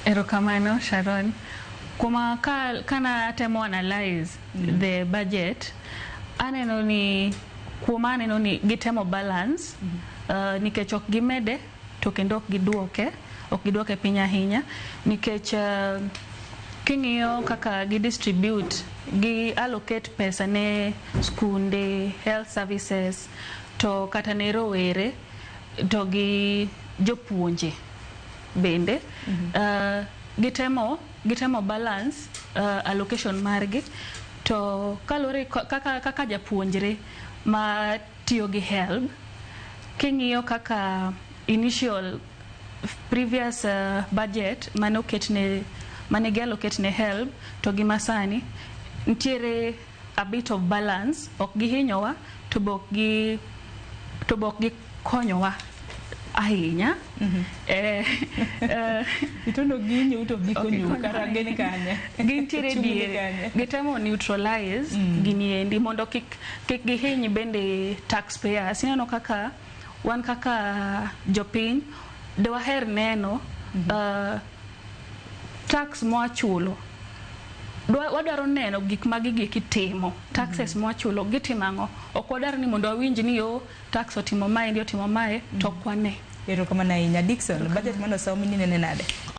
Erokamano, Sharon. Kuma kana temo analyze the budget, aneno ni kuma aneno ni gitemo balance, nikech ok gimede to kendo ok giduoke piny ahinya, nikech king'iyo kaka gidistribute, allocate pesa ne skunde, health services, to kata ne rowere, to gi jopuonje bende. Gitemo balance allocation margi, to kalore kaka japuonjre ma tiyo gi help, king'iyo kaka initial previous budget mane giallocate ne help to gi masani ntiere a bit of balance, ok gihinyowa to bok gi konyowa ahinya. Itono ginyo to gikonyo kara geni kanye gintiere diere, gitemo neutralize giniendi mondo kik gihiny bende taxpayers. Ineno kaka wan kaka jopiny dwaher neno tax mwachulo, wadwaro neno gik magi kitimo, taxes mwachulo gitimango, ok wadwar ni mondo awinj ni yo tax otimo mae ndi otimo mae to kwane. Erokamano ahinya. Dickson, budget mano somo ni nene nade?